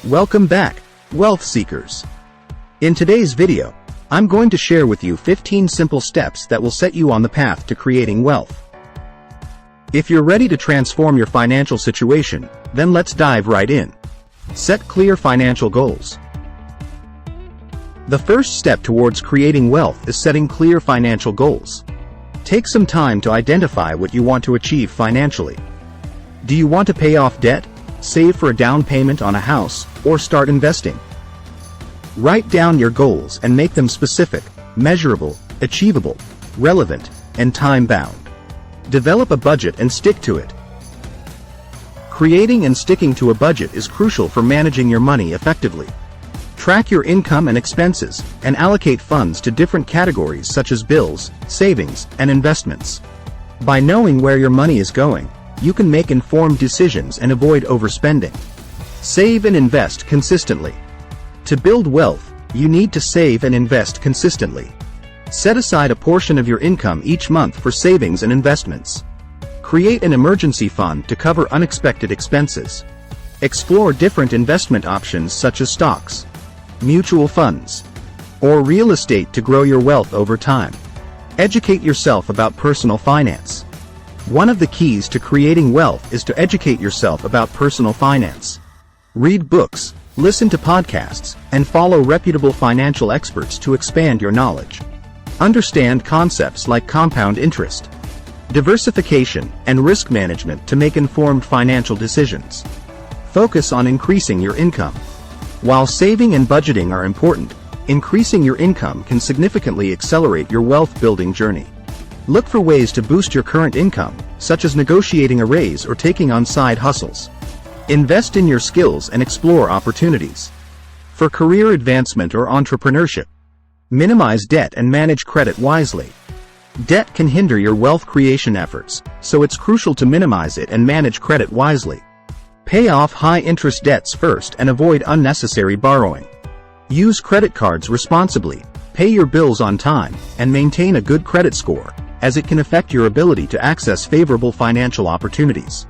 Welcome back, wealth seekers. In today's video, I'm going to share with you 15 simple steps that will set you on the path to creating wealth. If you're ready to transform your financial situation, then let's dive right in. Set clear financial goals. The first step towards creating wealth is setting clear financial goals. Take some time to identify what you want to achieve financially. Do you want to pay off debt, save for a down payment on a house, or start investing? Write down your goals and make them specific, measurable, achievable, relevant, and time-bound. Develop a budget and stick to it. Creating and sticking to a budget is crucial for managing your money effectively. Track your income and expenses, and allocate funds to different categories such as bills, savings, and investments. By knowing where your money is going, you can make informed decisions and avoid overspending. Save and invest consistently. To build wealth, you need to save and invest consistently. Set aside a portion of your income each month for savings and investments. Create an emergency fund to cover unexpected expenses. Explore different investment options such as stocks, mutual funds, or real estate to grow your wealth over time. Educate yourself about personal finance. One of the keys to creating wealth is to educate yourself about personal finance. Read books, listen to podcasts, and follow reputable financial experts to expand your knowledge. Understand concepts like compound interest, diversification, and risk management to make informed financial decisions. Focus on increasing your income. While saving and budgeting are important, increasing your income can significantly accelerate your wealth-building journey. Look for ways to boost your current income, such as negotiating a raise or taking on side hustles. Invest in your skills and explore opportunities. For career advancement or entrepreneurship, minimize debt and manage credit wisely. Debt can hinder your wealth creation efforts, so it's crucial to minimize it and manage credit wisely. Pay off high-interest debts first and avoid unnecessary borrowing. Use credit cards responsibly, pay your bills on time, and maintain a good credit score, as it can affect your ability to access favorable financial opportunities.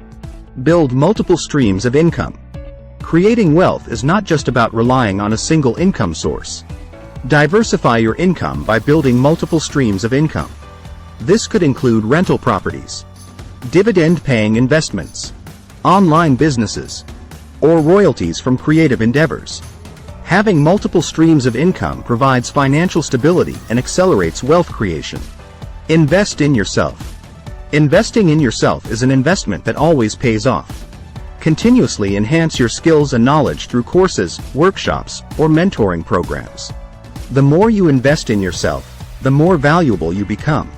Build multiple streams of income. Creating wealth is not just about relying on a single income source. Diversify your income by building multiple streams of income. This could include rental properties, dividend-paying investments, online businesses, or royalties from creative endeavors. Having multiple streams of income provides financial stability and accelerates wealth creation. Invest in yourself. Investing in yourself is an investment that always pays off. Continuously enhance your skills and knowledge through courses, workshops, or mentoring programs. The more you invest in yourself, the more valuable you become,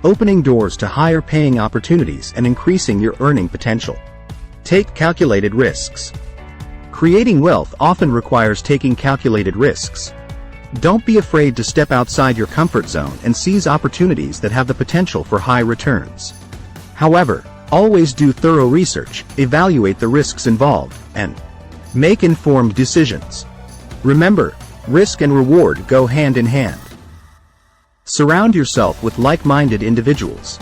opening doors to higher paying opportunities and increasing your earning potential. Take calculated risks. Creating wealth often requires taking calculated risks. Don't be afraid to step outside your comfort zone and seize opportunities that have the potential for high returns. However, always do thorough research, evaluate the risks involved, and make informed decisions. Remember, risk and reward go hand in hand. Surround yourself with like-minded individuals.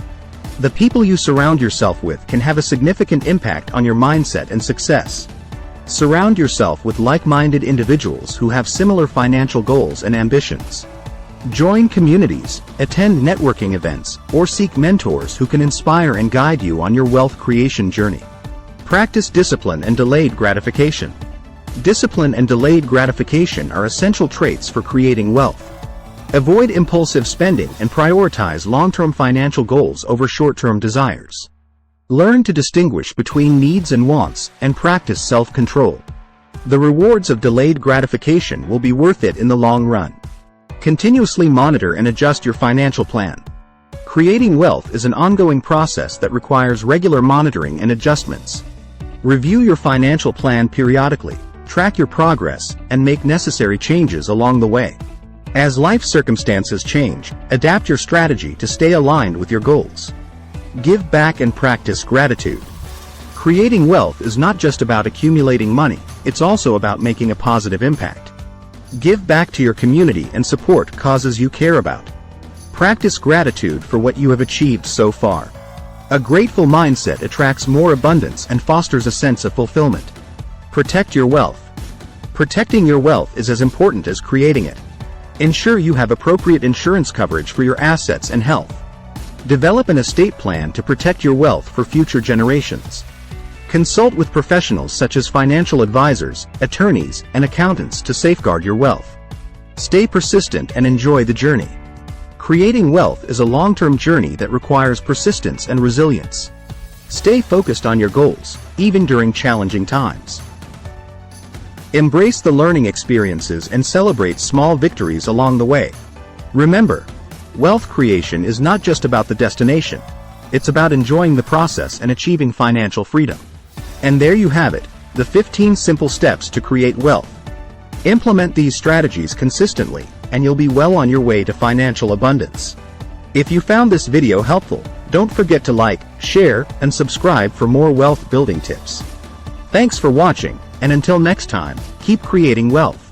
The people you surround yourself with can have a significant impact on your mindset and success. Surround yourself with like-minded individuals who have similar financial goals and ambitions. Join communities, attend networking events, or seek mentors who can inspire and guide you on your wealth creation journey. Practice discipline and delayed gratification. Discipline and delayed gratification are essential traits for creating wealth. Avoid impulsive spending and prioritize long-term financial goals over short-term desires. Learn to distinguish between needs and wants, and practice self-control. The rewards of delayed gratification will be worth it in the long run. Continuously monitor and adjust your financial plan. Creating wealth is an ongoing process that requires regular monitoring and adjustments. Review your financial plan periodically, track your progress, and make necessary changes along the way. As life circumstances change, adapt your strategy to stay aligned with your goals. Give back and practice gratitude. Creating wealth is not just about accumulating money, it's also about making a positive impact. Give back to your community and support causes you care about. Practice gratitude for what you have achieved so far. A grateful mindset attracts more abundance and fosters a sense of fulfillment. Protect your wealth. Protecting your wealth is as important as creating it. Ensure you have appropriate insurance coverage for your assets and health. Develop an estate plan to protect your wealth for future generations. Consult with professionals such as financial advisors, attorneys, and accountants to safeguard your wealth. Stay persistent and enjoy the journey. Creating wealth is a long-term journey that requires persistence and resilience. Stay focused on your goals, even during challenging times. Embrace the learning experiences and celebrate small victories along the way. Remember, wealth creation is not just about the destination. It's about enjoying the process and achieving financial freedom. And there you have it, the 15 simple steps to create wealth. Implement these strategies consistently, and you'll be well on your way to financial abundance. If you found this video helpful, don't forget to like, share, and subscribe for more wealth building tips. Thanks for watching, and until next time, keep creating wealth.